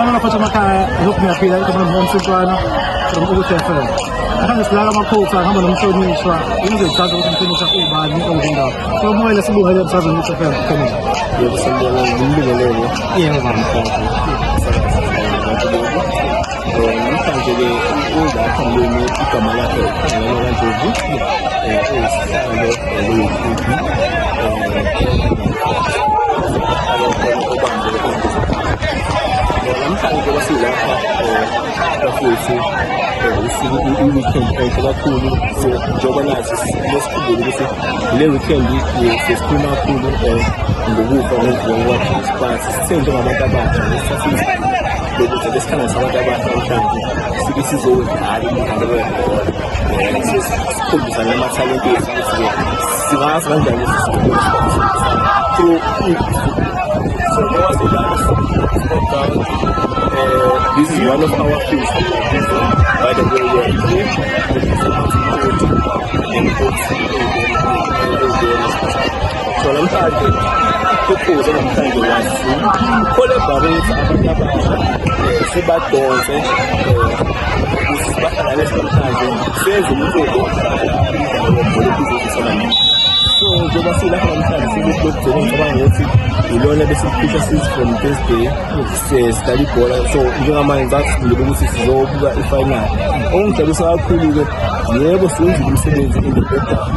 Sana napata makaya look niyaphila kama nomsintwana from ukuthi FM. Akhange silala amaphutha ngihamba nomhlonishwa ukuze sizazi ukuthi umhlonishwa ubani okundawo. So moya lesibungele emsazweni ukuthi FM khona. Yebo sembona ngimlungelele. Yebo mama. Manje-ke uzakha mlumi igama lakhe ngalo kaNdlovu uyisihlalo kuyiphi namhlanje kwasilapha bafowethu i-weekend enhle kakhulu so njengoba nazi lesikhumbule ukuthi le weekend sesikhuluma kakhulu ngokufa ngokuvuma kwaJesu Christ sithe njengabantu abasha ngesikhathi lokuthi lesikhala sabantu abasha namhlanje sike sizodlala imidlalo yebhola sikhombisa namathalente ethu ukuthi singazi kanjani so this is one of our things. By the way, we are here. So namhlanje kuphuze namhlanje wazi collaborate abantu abasha sibadonse sibahlanganise namhlanje senze umculo so njengoba silapha namhlanje sikubhekene ngicabanga ukuthi ilona besiphusha sizi from Thursday sidlala ibhola so njengamanje ngizakusimbile ukuthi sizobuka ifinal okungijabulisa kakhulu-ke yebo siwenzile umsebenzi in the background.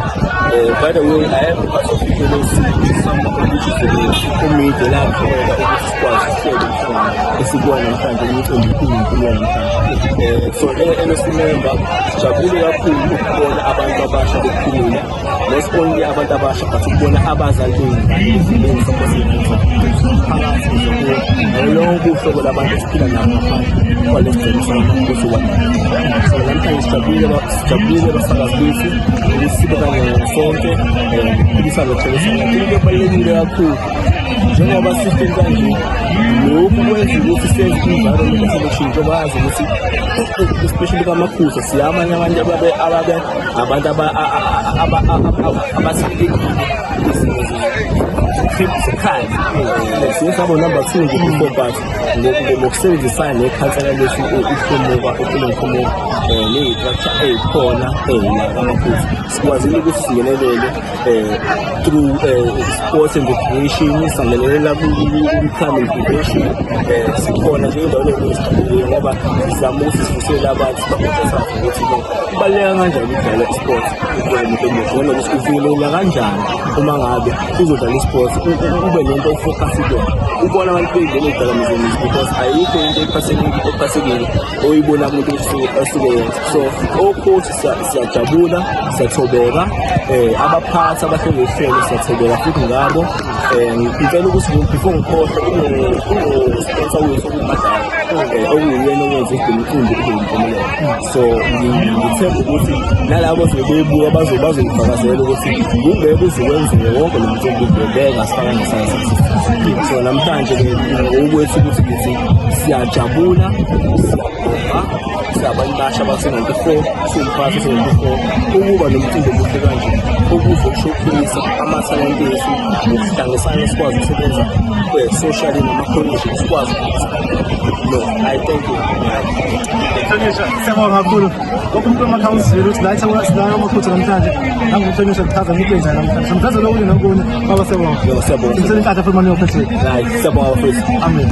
By the way, I have a part of people who see some which is the media lapho ukuthi sikwazi ukuhlela esikubona namhlanje ukuthi umkhulu namhlanje so enesimemba sijabule kakhulu ukubona abantu abasha bekhulula not only abantu abasha but ukubona abazali lonke uhlobo labantu esiphila nabo ngaphandle kwalesizwe so namhlanje sijabulile abasakazi bethu ukuthi sibe kanye sonke isizothelesana into ebalulekile kakhulu njengoba system kanje lokhu kwenza ukuthi senze environment selection njengoba yazi ukuthi especially kaMakhuza siyamanye abantu abantu siyesabo number 2 before but ngokusebenzisana nekhansela lesu ukhomoka ne-structure ekhona la kaMakhuza sikwazile ukuthi singenelele through sports and recreation sangenelela ku-crime and prevention sikhona njengendawo leyo ngoba sizama ukuthi sifusele abantu bakosasazi ukuthi kubaluleka kanjani ukudlala i-sport ngona ukuthi uvikeleka kanjani uma ngabe uzodlala i-sport ube nento ofocus kuyona ubona abantu beyidlela ey'dakamizweni because ayikho into ephathekile oyibona umuntu asuke yenza so ocoach siyajabula siyathobeka abaphathi abahleli ehlelo siyathobeka futhi ngabo ngicela ukuthi before ngikhohlwe ungo-sponsor wethu okumadala okuyiyena owenza igumicimbi kube yimpumelelo so ngithemba ukuthi nalabo bebuka bazongifakazela ukuthi kungeke uzokwenziwe wonke lo mcimbi bengasifaka ngesandla so namhlanje-ke okwethu ukuthi siyajabula siyabonga siyabantu basha base-94 siwumphakathi ose-94 ukuba nomcimbi omuhle kanje okuzoshowcase amathalente ethu ngokuhlanganisana sikwazi ukusebenza socially nama-connection sikwazi no I thank you Siyabonga kakhulu konke umuntu emakhawuzile ukuthi la ithasilana amaphutha namhlanje nangumhlonishwa kuchaza ngikwenza namhlanje samchaza lokunye nokunye baba siyabonga siyabonga simsele intatha futhi manje ophethe siyabonga bafethu amen.